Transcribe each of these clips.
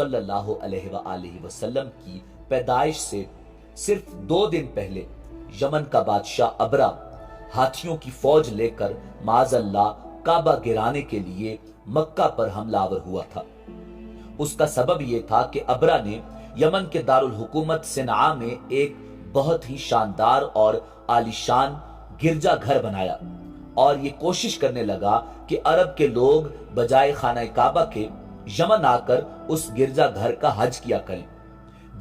सल्लल्लाहु अलैहि वआलिहि वसल्लम की पैदाइश से सिर्फ 2 दिन पहले यमन का बादशाह अबरा हाथियों की फौज लेकर माज़अल्लाह काबा गिराने के लिए मक्का पर हमलावर हुआ था। उसका सबब यह था कि अबरा ने यमन के दारुल हुकूमत सिनआ में एक बहुत ही शानदार और आलीशान गिरजा घर बनाया और ये कोशिश करने लगा कि अरब के लोग बजाय खाना काबा के यमन आकर उस गिरजा घर का हज किया करें।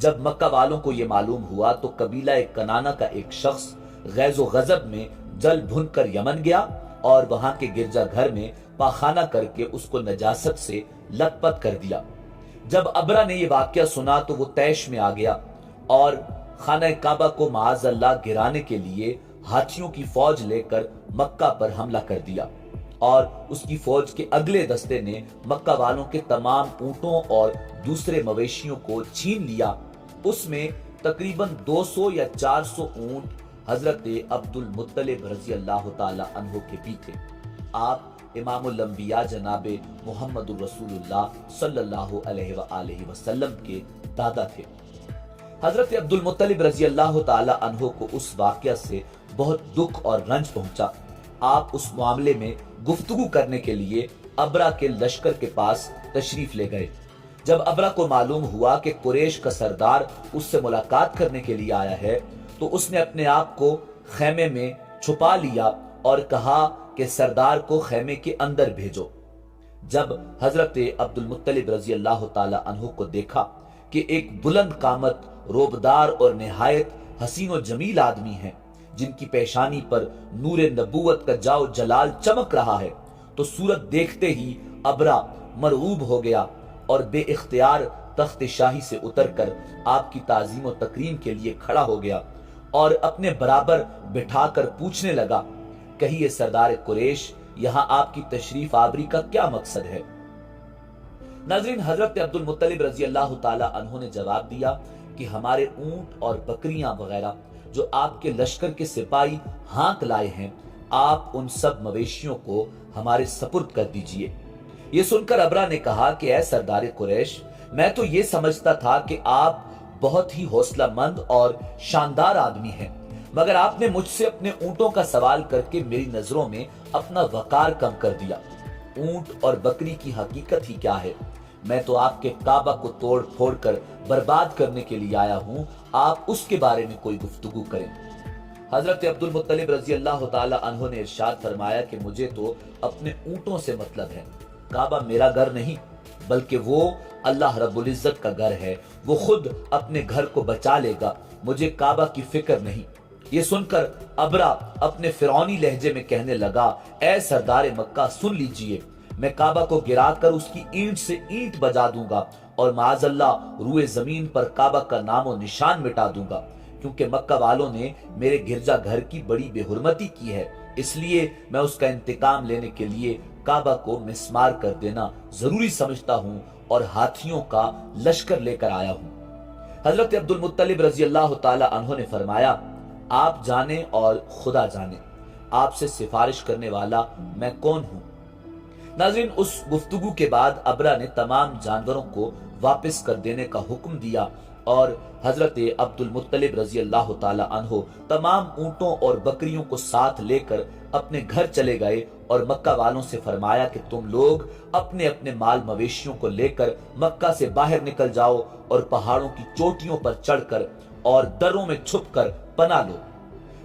जब मक्का वालों को यह मालूम हुआ तो कबीला कनाना का एक शख्स गैज़ो गजब में जल भुन कर यमन गया और वहां के गिरजा घर में पाखाना करके उसको नजासत से लथपथ कर दिया। जब अबरा ने यह वाकया सुना तो वो तैश में आ गया और खाना काबा को माज़अल्लाह गिराने के लिए हाथियों की फौज लेकर मक्का पर हमला कर दिया और उसकी फौज के अगले दस्ते ने मक्का वालों के तमाम ऊंटों और दूसरे मवेशियों को छीन लिया। उसमें तकरीबन 200 या 400 ऊंट हजरत अब्दुल मुत्तलिब रजी अल्लाह ताला अन्हो के भी थे। आप इमामुल अंबिया जनाबे मुहम्मदुर रसूलुल्लाह सल्लल्लाहु अलैहि वसल्लम के दादा थे। हजरत अब्दुल मुत्तलिब रजी अल्लाह ताला अन्हो को उस वाकया से बहुत दुख और रंज पहुंचा। आप उस मामले में गुफ्तगू करने के लिए अबरा के लश्कर के पास तशरीफ ले गए। जब अबरा को मालूम हुआ कि कुरैश का सरदार उससे मुलाकात करने के लिए आया है तो उसने अपने आप को खैमे में छुपा लिया और कहा कि सरदार को खैमे के अंदर भेजो। जब हजरत अब्दुल मुत्तलिब रजी अल्लाह ताला अन्हु को देखा कि एक बुलंद कामत, रोबदार और निहायत हसीन और जमील आदमी है जिनकी पेशानी पर नूरे नबूवत का जाओ जलाल चमक रहा है, तो सूरत देखते ही अबरा मरऊब हो गया और बेइख्तियार तख्त शाही से उतरकर आपकी ताजीम और तकरीम के लिए खड़ा हो गया और अपने बराबर बिठाकर पूछने लगा, कहिए सरदार कुरैश, यहाँ आपकी तशरीफ आवरी का क्या मकसद है? नाज़रीन, हजरत अब्दुल मुत्तलिब रजी अल्लाह ताला अन्हु ने जवाब दिया कि हमारे ऊंट और बकरियां वगैरह जो आपके लश्कर के सिपाही हाथ लाए हैं, आप उन सब मवेशियों को हमारे सपुर्द कर दीजिए। ये सुनकर अबरा ने कहा कि ऐ सरदार कुरैश, मैं तो ये समझता था कि आप बहुत ही हौसलामंद और शानदार आदमी हैं, मगर आपने मुझसे अपने ऊंटों का सवाल करके मेरी नजरों में अपना वकार कम कर दिया। ऊंट और बकरी की हकीकत ही क्या है? मैं तो आपके काबा को तोड़ फोड़ कर बर्बाद करने के लिए आया हूं, आप उसके बारे में कोई गुफ्तगू करें। हजरत अब्दुल मुत्तलिब रजी अल्लाह ताला अन्हु ने इरशाद फरमाया कि मुझे तो अपने ऊंटों से मतलब है। काबा मेरा घर नहीं, बल्कि वो अल्लाह रब्बुल इज्जत का घर है। वो खुद अपने घर को बचा लेगा, मुझे काबा की फिक्र नहीं। ये सुनकर अबरा अपने फिरौनी लहजे में कहने लगा, ऐ सरदार मक्का, सुन लीजिए, मैं काबा को गिराकर उसकी ईंट से ईंट बजा दूंगा और माज़अल्लाह रूए जमीन पर काबा का नामो निशान मिटा दूंगा, क्योंकि मक्का वालों ने मेरे गिरजा घर की बड़ी बेहुरमती की है। इसलिए मैं उसका इंतकाम लेने के लिए काबा को मिस्मार कर देना जरूरी समझता हूँ और हाथियों का लश्कर लेकर आया हूँ। हजरत अब्दुल मुत्तलिब रजी अल्लाह ताला अन्हु ने फरमाया, आप जाने और खुदा जाने, आपसे सिफारिश करने वाला मैं कौन हूँ। नाज़रीन, उस गुफ्तगू के बाद अबरा ने तमाम जानवरों को वापस कर देने का हुक्म दिया और हजरत अब्दुल मुत्तलिब रजी अल्लाह ताला अन्हु तमाम ऊंटों और बकरियों को साथ लेकर अपने घर चले गए और मक्का वालों से फरमाया कि तुम लोग अपने अपने माल मवेशियों को लेकर मक्का से बाहर निकल जाओ और पहाड़ों की चोटियों पर चढ़कर और दरों में छुपकर पना लो।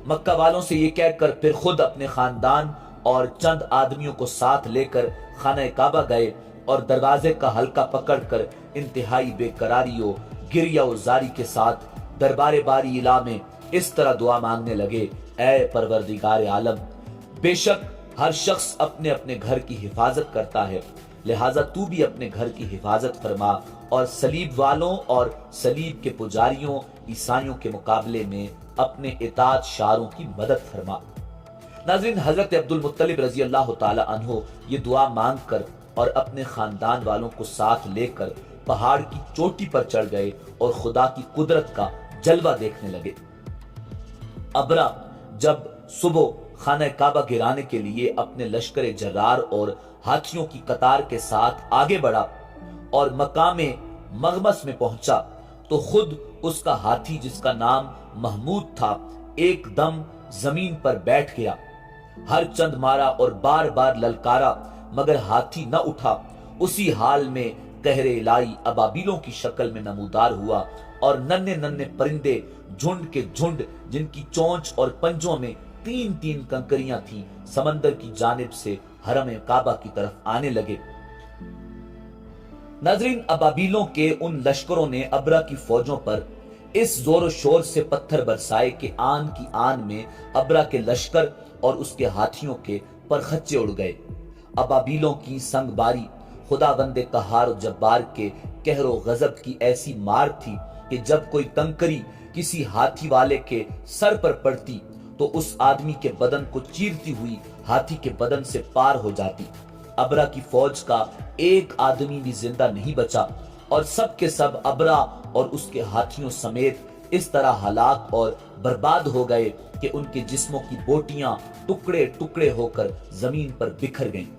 मक्का वालों से ये कहकर फिर खुद अपने खानदान और चंद आदमियों को साथ लेकर खाना काबा गए और दरवाजे का हल्का पकड़कर इंतहाई बेकरारियों, गिरिया और जारी के साथ दरबारे बारी इला में इस तरह दुआ मांगने लगे, ऐ परवरदिगार आलम, बेशक हर शख्स अपने अपने घर की हिफाजत करता है, लिहाजा तू भी अपने घर की हिफाजत फरमा और सलीब वालों और सलीब के पुजारियों ईसाइयों के मुकाबले में अपने इताअत शारों की मदद फरमा। नाज़रीन, हजरत अब्दुल मुत्तलिब रजी अल्लाह ताला अन्हु ये दुआ मांग कर और अपने खानदान वालों को साथ लेकर पहाड़ की चोटी पर चढ़ गए और खुदा की कुदरत का जलवा देखने लगे। अबरा जब सुबह खाना काबा गिराने के लिए अपने लश्कर जर्रार और हाथियों की कतार के साथ आगे बढ़ा और मकामे مغمس میں پہنچا تو خود اس کا ہاتھی جس کا نام محمود تھا ایک دم زمین پر بیٹھ گیا۔ ہر چند مارا اور بار بار للکارا مگر ہاتھی نہ اٹھا۔ اسی حال میں قہر الہی ابابیلوں کی شکل میں نمودار ہوا اور ننھے ننھے پرندے جھنڈ کے جھنڈ جن کی چونچ اور پنجوں میں تین تین کنکریاں تھیں سمندر کی جانب سے حرم کعبہ کی طرف آنے لگے۔ ناظرین، ابابیلوں کے ان لشکروں نے ابرا کی فوجوں پر اس زور و شور سے پتھر برسائے کہ آن کی آن میں ابرا کے لشکر اور اس کے ہاتھیوں کے پرخچے اڑ گئے۔ ابابیلوں کی سنگ باری خداوند قہار و جبار کے قہر و غضب کی ایسی مار تھی کہ جب کوئی کنکری کسی ہاتھی والے کے سر پر پڑتی تو اس آدمی کے بدن کو چیرتی ہوئی ہاتھی کے بدن سے پار ہو جاتی۔ ابرا کی فوج کا ایک آدمی بھی زندہ نہیں بچا اور سب کے سب ابرا اور اس کے ہاتھیوں سمیت اس طرح ہلاک اور برباد ہو گئے کہ ان کے جسموں کی بوٹیاں ٹکڑے ٹکڑے ہو کر زمین پر بکھر گئیں۔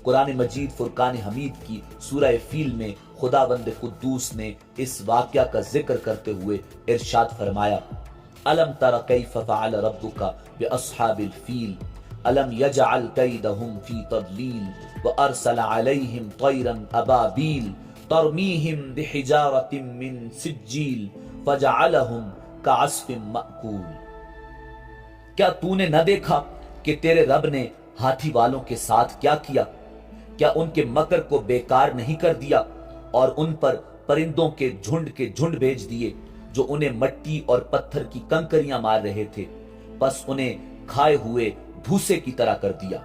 قرآن مجید فرقان حمید کی سورہ فیل میں خداوند قدوس نے اس واقعہ کا ذکر کرتے ہوئے ارشاد فرمایا: الم تر کیف فعل ربک باصحاب الفیل الم یجعل کیدہم فی تضلیل وارسل علیہم طیرا ابابیل ترمیہم بحجارۃ من سجیل فجعلہم کعصف مأکول۔ کیا تو نے نہ دیکھا کہ تیرے رب نے ہاتھی والوں کے ساتھ کیا کیا؟ کیا ان کے مکر کو بیکار نہیں کر دیا اور ان پر پرندوں کے جھنڈ بھیج دیے جو انہیں مٹی اور پتھر کی کنکریاں مار رہے تھے، پس انہیں کھائے ہوئے بھوسے کی طرح کر دیا۔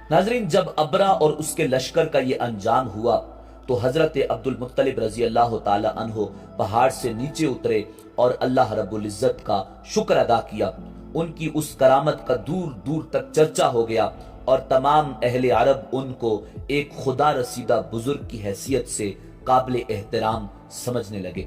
ناظرین، جب ابرا اور اس کے لشکر کا یہ انجام ہوا تو حضرت عبد المطلب رضی اللہ تعالی عنہ پہاڑ سے نیچے اترے اور اللہ رب العزت کا شکر ادا کیا۔ ان کی اس کرامت کا دور دور تک چرچا ہو گیا اور تمام اہل عرب ان کو ایک خدا رسیدہ بزرگ کی حیثیت سے قابل احترام سمجھنے لگے۔